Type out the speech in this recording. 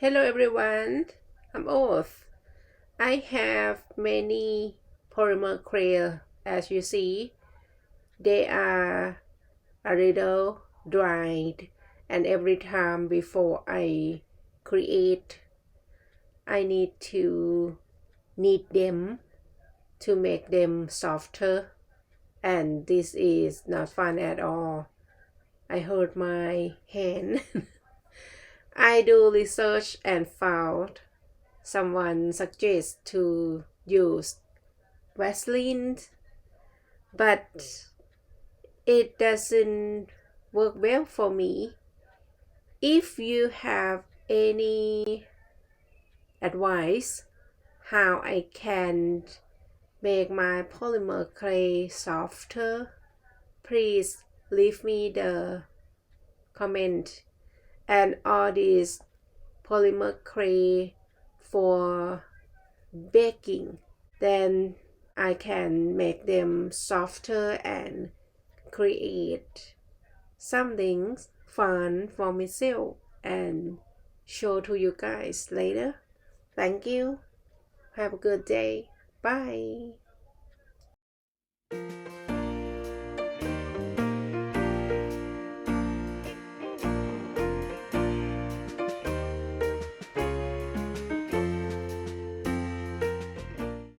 Hello everyone, I'm Oath. I have many polymer clay as you see. They are a little dried and every time before I create, I need to knead them to make them softer and this is not fun at all. I hurt my hand. I do research and found someone suggests to use Vaseline, but it doesn't work well for me. If you have any advice how I can make my polymer clay softer, please leave me the comment. And all these polymer clay for baking, then I can make them softer and create something fun for myself and show to you guys later. Thank you. Have a good day. Bye.